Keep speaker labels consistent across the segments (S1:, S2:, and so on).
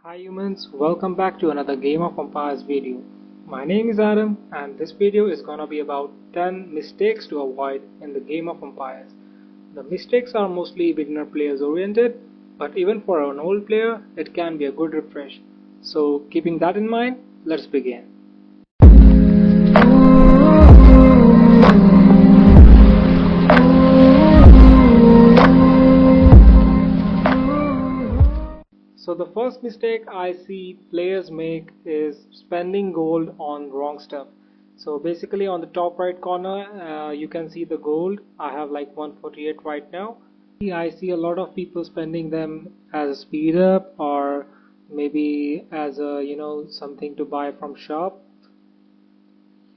S1: Hi humans, welcome back to another Game of Empires video. My name is Adam and this video is gonna be about 10 mistakes to avoid in the Game of Empires. The mistakes are mostly beginner players oriented, but even for an old player it can be a good refresh. So keeping that in mind, let's begin. So the first mistake I see players make is spending gold on wrong stuff. So basically on the top right corner you can see the gold. I have like 148 right now. I see a lot of people spending them as a speed up or maybe as a something to buy from shop.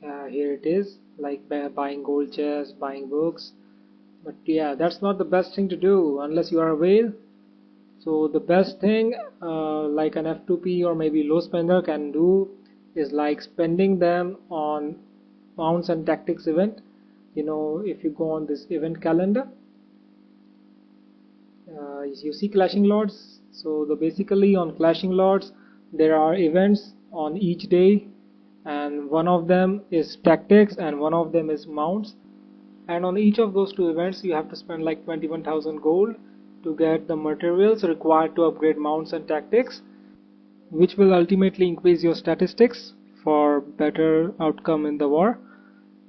S1: Here it is, like buying gold chests, buying books. But yeah, that's not the best thing to do unless you are a whale. So the best thing like an F2P or maybe low spender can do is like spending them on mounts and tactics event. If you go on this event calendar, you see clashing lords. So the basically on clashing lords there are events on each day, and one of them is tactics and one of them is mounts, and on each of those two events you have to spend like 21,000 gold to get the materials required to upgrade mounts and tactics, which will ultimately increase your statistics for better outcome in the war.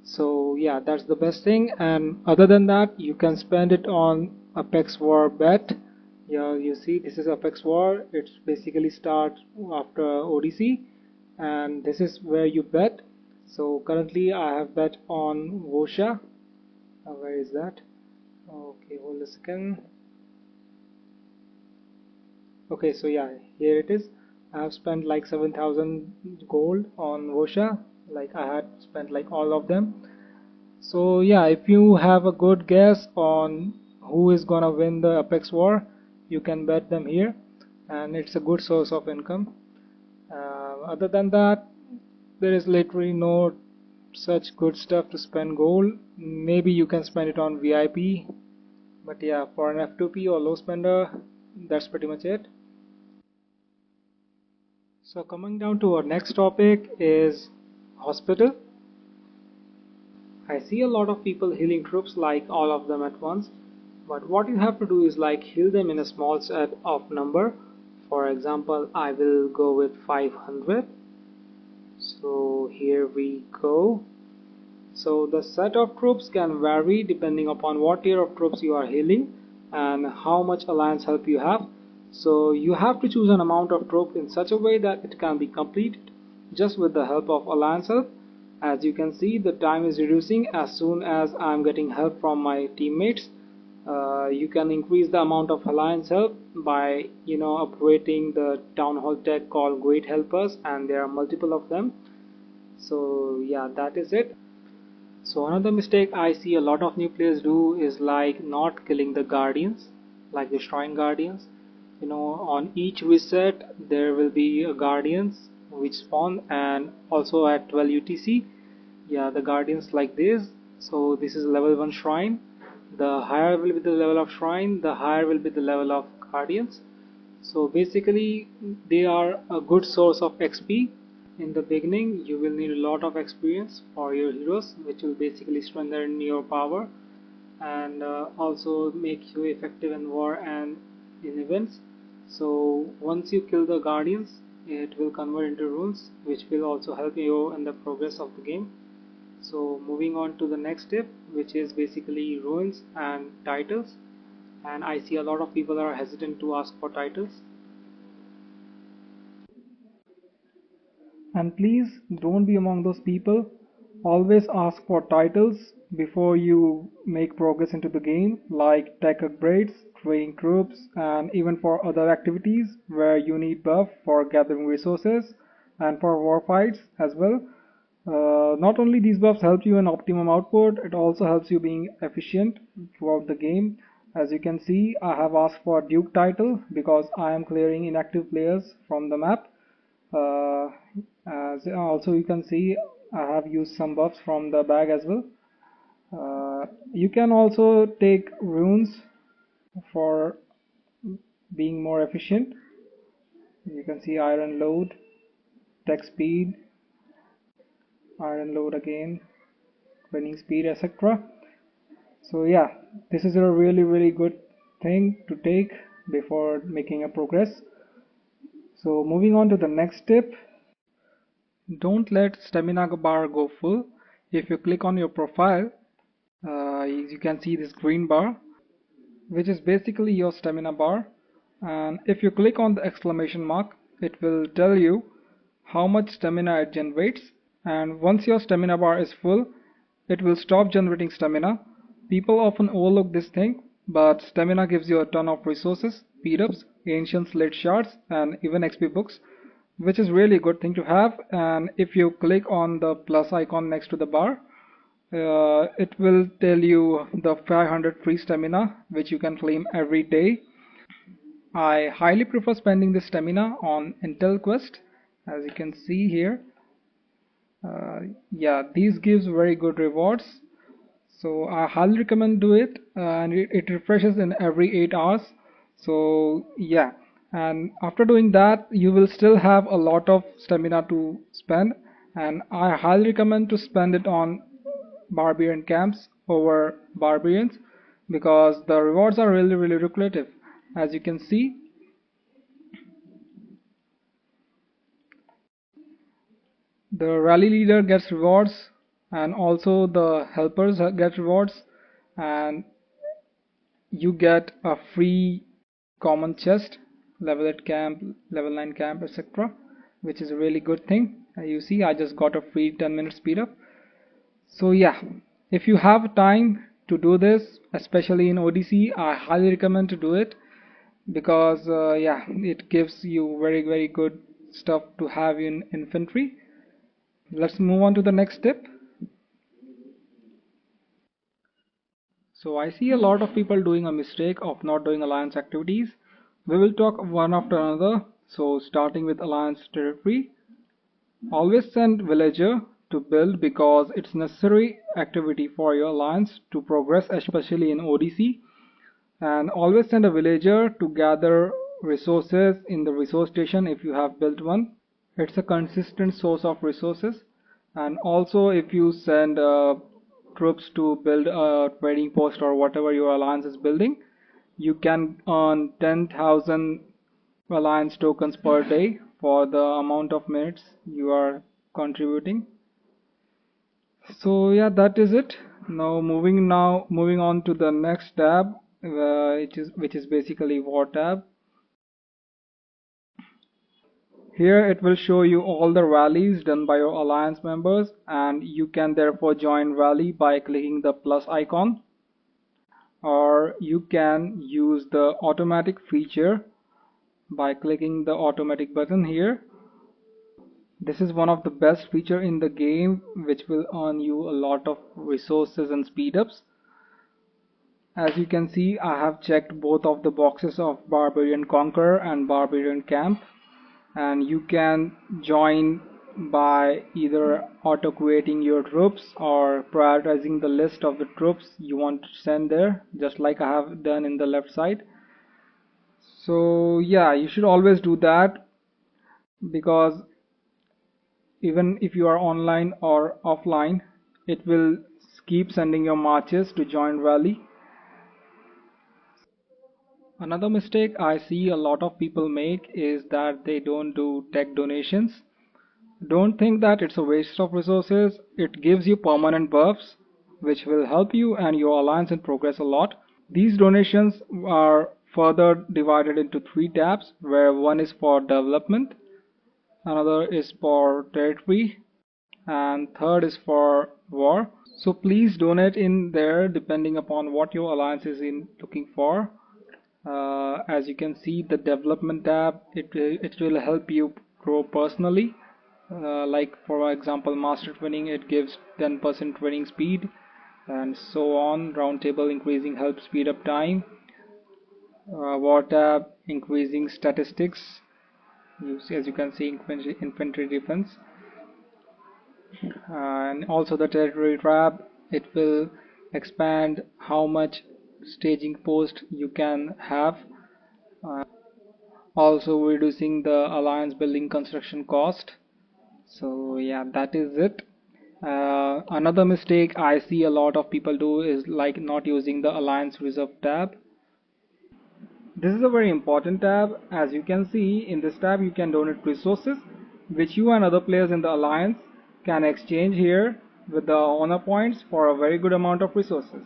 S1: So yeah, that's the best thing. And other than that, you can spend it on Apex War bet. Yeah, you see this is Apex War. It's basically start after ODC, and this is where you bet. So currently I have bet on Vosha. Where is that? Okay, hold a second. Okay, so yeah, here it is. I have spent like 7,000 gold on Vosha. Like I had spent like all of them. So yeah, if you have a good guess on who is gonna win the Apex War, you can bet them here, and it's a good source of income. Other than that, there is literally no such good stuff to spend gold. Maybe you can spend it on VIP, but yeah, for an F2P or low spender, that's pretty much it. So coming down to our next topic is hospital. I see a lot of people healing troops like all of them at once, but what you have to do is like heal them in a small set of number. For example, I will go with 500. So here we go. So the set of troops can vary depending upon what tier of troops you are healing and how much alliance help you have. So you have to choose an amount of troop in such a way that it can be completed just with the help of alliance help. As you can see, the time is reducing as soon as I am getting help from my teammates. You can increase the amount of alliance help by upgrading the town hall tech called great helpers, and there are multiple of them. So yeah, that is it. So another mistake I see a lot of new players do is like not killing the guardians, like the shrine guardians. On each reset there will be a guardians which spawn, and also at 12 UTC. Yeah, the guardians like this. So this is level 1 shrine. The higher will be the level of shrine, the higher will be the level of guardians. So basically they are a good source of XP. In the beginning you will need a lot of experience for your heroes, which will basically strengthen your power and also make you effective in war and in events. So once you kill the guardians, it will convert into runes, which will also help you in the progress of the game. So moving on to the next tip, which is basically ruins and titles. And I see a lot of people are hesitant to ask for titles. And please don't be among those people. Always ask for titles before you make progress into the game, like tech upgrades, training troops, and even for other activities where you need buff for gathering resources and for war fights as well. Not only these buffs help you in optimum output, it also helps you being efficient throughout the game. As you can see, I have asked for Duke title because I am clearing inactive players from the map. Uh, as also you can see, I have used some buffs from the bag as well. You can also take runes for being more efficient. You can see iron load, tech speed, iron load again, training speed, etc. So yeah, this is a really good thing to take before making a progress. So moving on to the next tip, don't let stamina bar go full. If you click on your profile, you can see this green bar, which is basically your stamina bar. And if you click on the exclamation mark, it will tell you how much stamina it generates. And once your stamina bar is full, it will stop generating stamina. People often overlook this thing, but stamina gives you a ton of resources, speed ups, ancient slate shards, and even XP books, which is really a good thing to have. And if you click on the plus icon next to the bar, it will tell you the 500 free stamina which you can claim every day. I highly prefer spending this stamina on Intel Quest, as you can see here. Yeah, these gives very good rewards, so I highly recommend do it, and it refreshes in every 8 hours. So yeah, and after doing that you will still have a lot of stamina to spend, and I highly recommend to spend it on barbarian camps over barbarians, because the rewards are really lucrative. As you can see, the rally leader gets rewards, and also the helpers get rewards, and you get a free common chest, level 8 camp, level 9 camp, etc., which is a really good thing. You see, I just got a free 10-minute speed up. So yeah, if you have time to do this, especially in ODC, I highly recommend to do it, because yeah, it gives you very good stuff to have in infantry. Let's move on to the next tip. So I see a lot of people doing a mistake of not doing alliance activities. We will talk one after another. So starting with alliance territory, always send villager to build, because it's necessary activity for your alliance to progress, especially in ODC. And always send a villager to gather resources in the resource station if you have built one. It's a consistent source of resources. And also, if you send troops to build a trading post or whatever your alliance is building, you can earn 10,000 alliance tokens per day for the amount of minutes you are contributing. So yeah, that is it. Moving on to the next tab, which is basically war tab. Here it will show you all the rallies done by your alliance members, and you can therefore join rally by clicking the plus icon, or you can use the automatic feature by clicking the automatic button here. This is one of the best feature in the game, which will earn you a lot of resources and speed ups. As you can see, I have checked both of the boxes of Barbarian Conqueror and Barbarian Camp, and you can join by either auto creating your troops or prioritizing the list of the troops you want to send there, just like I have done in the left side. So yeah, you should always do that, because even if you are online or offline, it will keep sending your marches to join rally. Another mistake I see a lot of people make is that they don't do tech donations. Don't think that it's a waste of resources. It gives you permanent buffs, which will help you and your alliance in progress a lot. These donations are further divided into 3 tabs, where one is for development, another is for territory, and third is for war. So please donate in there depending upon what your alliance is in looking for. As you can see, the development tab, it will help you grow personally. Like for example, master training, it gives 10% training speed, and so on. Round table increasing help speed up time. War tab increasing statistics. As you can see, infantry defense, and also the territory tab, it will expand how much staging post you can have. also reducing the alliance building construction cost. So yeah, that is it. Another mistake I see a lot of people do is like not using the alliance reserve tab. This is a very important tab. As you can see, in this tab you can donate resources which you and other players in the alliance can exchange here with the honor points for a very good amount of resources.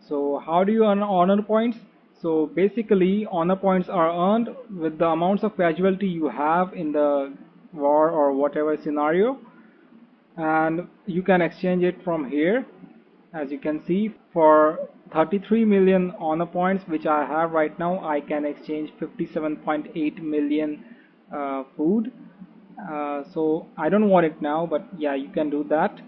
S1: So how do you earn honor points? So basically honor points are earned with the amounts of casualty you have in the war or whatever scenario, and you can exchange it from here. As you can see, for 33 million honor points which I have right now, I can exchange 57.8 million food. So I don't want it now, but yeah, you can do that.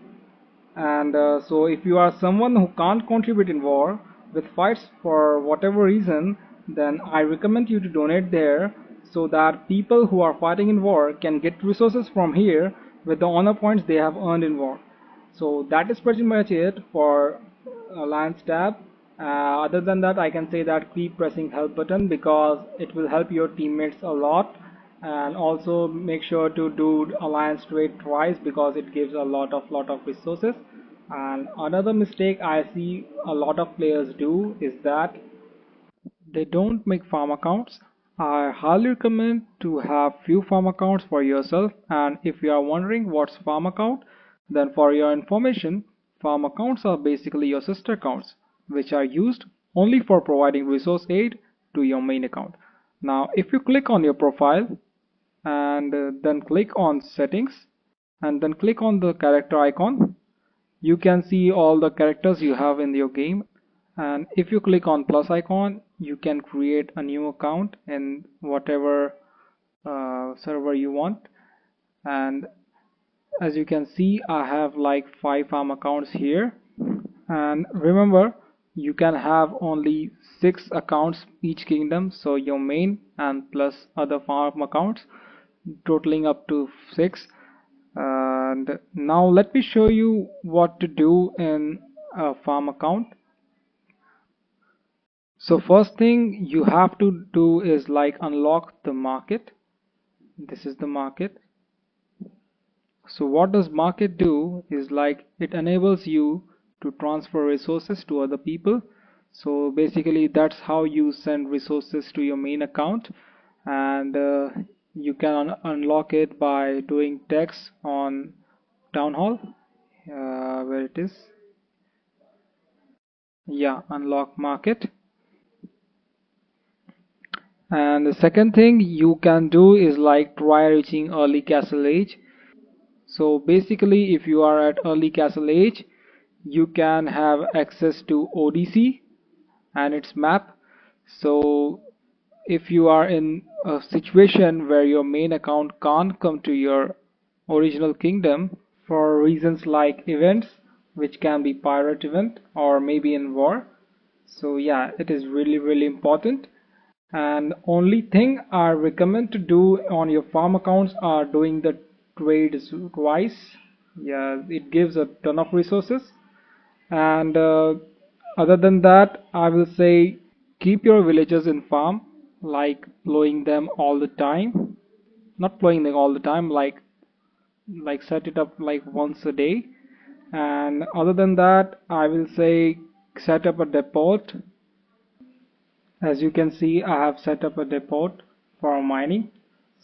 S1: And so if you are someone who can't contribute in war with fights for whatever reason, then I recommend you to donate there so that people who are fighting in war can get resources from here with the honor points they have earned in war. So that is pretty much it for Alliance tab. Other than that, I can say that keep pressing help button because it will help your teammates a lot, and also make sure to do alliance trade twice because it gives a lot of resources. And another mistake I see a lot of players do is that they don't make farm accounts. I highly recommend to have few farm accounts for yourself, and if you are wondering what's farm account, then for your information, farm accounts are basically your sister accounts which are used only for providing resource aid to your main account. Now if you click on your profile and then click on settings and then click on the character icon, you can see all the characters you have in your game, and if you click on plus icon you can create a new account in whatever server you want. And as you can see, I have like 5 farm accounts here, and remember you can have only 6 accounts each kingdom, so your main and plus other farm accounts totaling up to 6. And now let me show you what to do in a farm account. So first thing you have to do is like unlock the market. This is the market. So what does market do is like it enables you to transfer resources to other people. So basically that's how you send resources to your main account, and you can unlock it by doing text on town hall, where it is, yeah, unlock market. And the second thing you can do is like try reaching early castle age. So basically if you are at early castle age, you can have access to ODC and its map. So if you are in a situation where your main account can't come to your original kingdom for reasons like events, which can be pirate event or maybe in war, so yeah, it is really important. And only thing I recommend to do on your farm accounts are doing the trades twice. Yeah, it gives a ton of resources. And other than that, I will say keep your villagers in farm, like blowing them all the time. Not blowing them all the time, like set it up like once a day. And other than that, I will say set up a depot. As you can see, I have set up a depot for mining.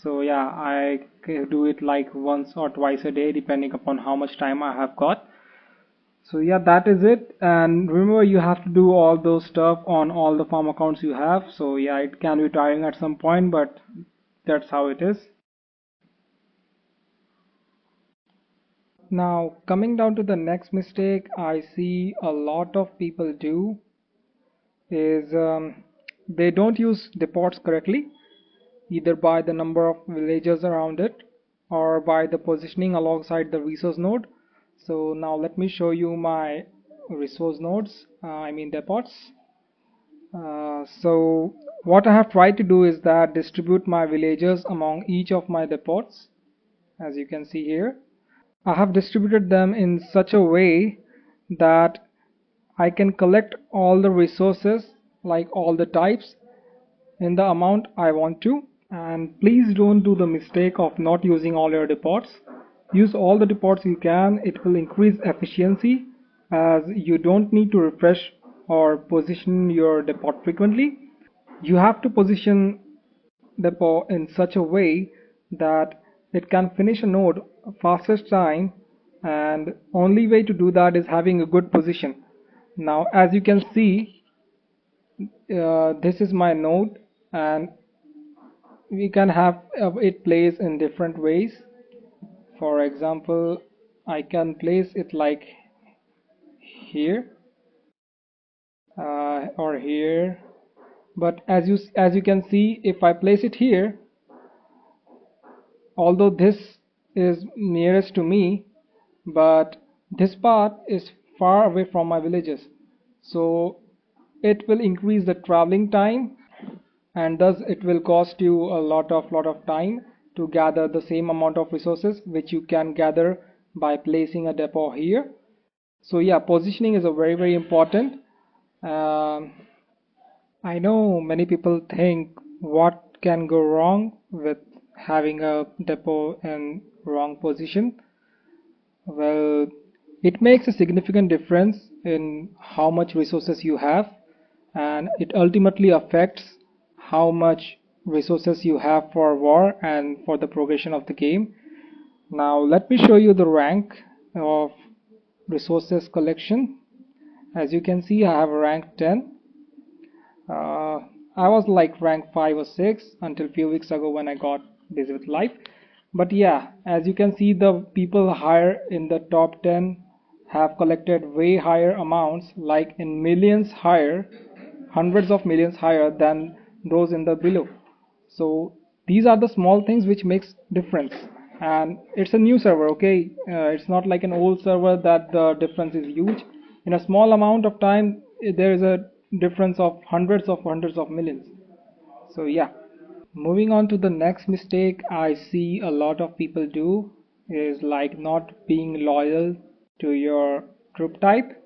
S1: So yeah, I do it like once or twice a day depending upon how much time I have got. So yeah, that is it. And remember, you have to do all those stuff on all the farm accounts you have. So yeah, it can be tiring at some point, but that's how it is. Now coming down to the next mistake I see a lot of people do is they don't use depots correctly, either by the number of villagers around it or by the positioning alongside the resource node. So now let me show you my resource nodes, I mean depots. So what I have tried to do is that distribute my villagers among each of my depots. As you can see here, I have distributed them in such a way that I can collect all the resources, like all the types, in the amount I want to. And please don't do the mistake of not using all your depots. Use all the depots you can. It will increase efficiency as you don't need to refresh or position your depot frequently. You have to position depot in such a way that it can finish a node fastest time, and only way to do that is having a good position. Now as you can see, this is my node, and we can have it placed in different ways. For example, I can place it like here, or here, but as you can see, if I place it here, although this is nearest to me, but this part is far away from my villages, so it will increase the traveling time, and thus it will cost you a lot of time to gather the same amount of resources which you can gather by placing a depot here. So yeah, positioning is a very important. um, I know many people think what can go wrong with having a depot in wrong position. Well, it makes a significant difference in how much resources you have, and it ultimately affects how much resources you have for war and for the progression of the game. Now let me show you the rank of resources collection. As you can see, I have rank 10. uh, I was like rank 5 or 6 until few weeks ago when I got busy with life. But yeah, as you can see, the people higher in the top 10 have collected way higher amounts, like in millions higher, hundreds of millions higher than those in the below. So these are the small things which makes difference. And it's a new server, okay? It's not like an old server that the difference is huge. In a small amount of time, there is a difference of hundreds of millions. So yeah, moving on to the next mistake I see a lot of people do is like not being loyal to your troop type.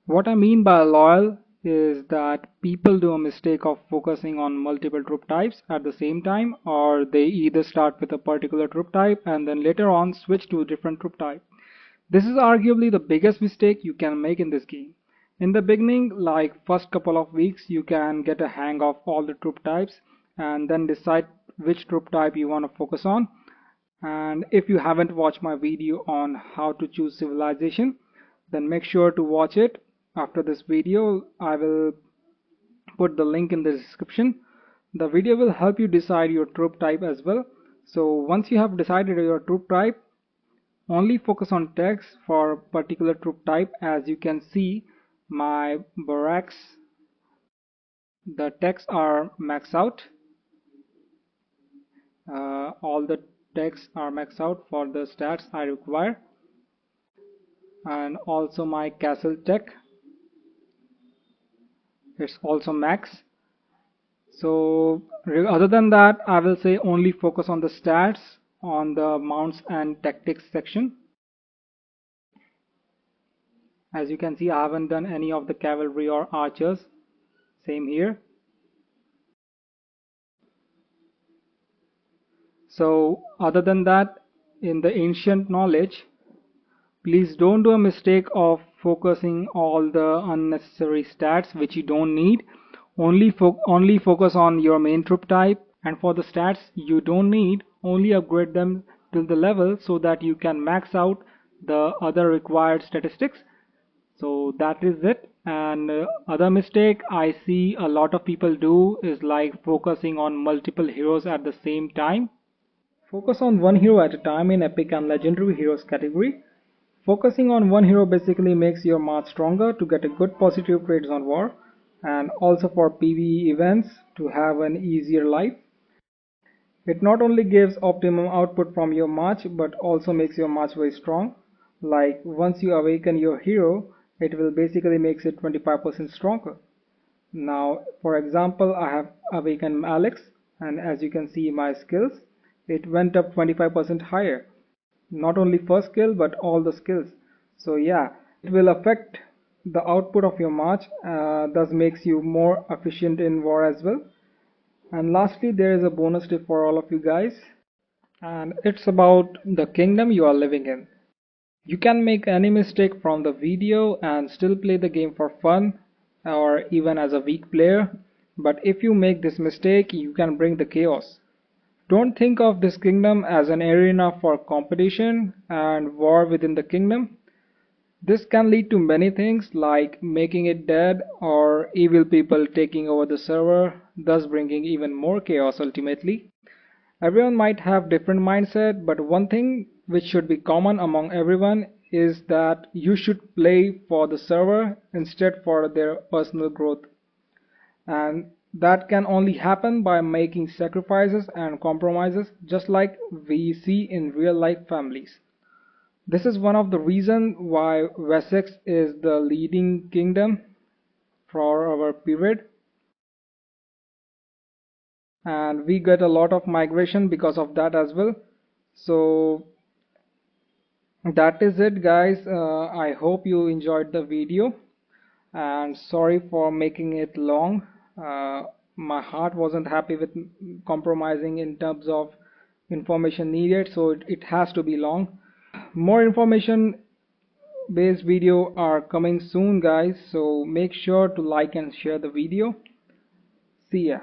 S1: What I mean by loyal is that people do a mistake of focusing on multiple troop types at the same time, or they either start with a particular troop type and then later on switch to a different troop type. This is arguably the biggest mistake you can make in this game. In the beginning, like first couple of weeks, you can get a hang of all the troop types and then decide which troop type you want to focus on. And if you haven't watched my video on how to choose civilization, then make sure to watch it. After this video, I will put the link in the description. The video will help you decide your troop type as well. So once you have decided your troop type, only focus on text for particular troop type. As you can see, my barracks, the texts are maxed out. All the texts are maxed out for the stats I require, and also my castle tech, it's also max. So other than that, I will say only focus on the stats on the mounts and tactics section. As you can see, I haven't done any of the cavalry or archers. Same here. So other than that, in the ancient knowledge, please don't do a mistake of focusing all the unnecessary stats which you don't need. Only focus on your main troop type, and for the stats you don't need, only upgrade them till the level so that you can max out the other required statistics. So that is it. And other mistake I see a lot of people do is like focusing on multiple heroes at the same time. Focus on one hero at a time in epic and legendary heroes category. Focusing on one hero basically makes your march stronger to get a good positive grades on war, and also for PvE events to have an easier life. It not only gives optimum output from your march but also makes your march very strong. Like once you awaken your hero, it will basically makes it 25% stronger. Now for example, I have awakened Alex, and as you can see my skills, it went up 25% higher. Not only first skill but all the skills. So yeah, it will affect the output of your march, thus makes you more efficient in war as well. And lastly, there is a bonus tip for all of you guys, and it's about the kingdom you are living in. You can make any mistake from the video and still play the game for fun or even as a weak player, but if you make this mistake, you can bring the chaos. Don't think of this kingdom as an arena for competition and war within the kingdom. This can lead to many things like making it dead or evil people taking over the server, thus bringing even more chaos ultimately. Everyone might have different mindset, but one thing which should be common among everyone is that you should play for the server instead for their personal growth. And that can only happen by making sacrifices and compromises just like we see in real life families. This is one of the reasons why Wessex is the leading kingdom for our period, and we get a lot of migration because of that as well. So that is it guys. I hope you enjoyed the video, and sorry for making it long. My heart wasn't happy with compromising in terms of information needed, so it has to be long. More information based video are coming soon guys, so make sure to like and share the video. See ya.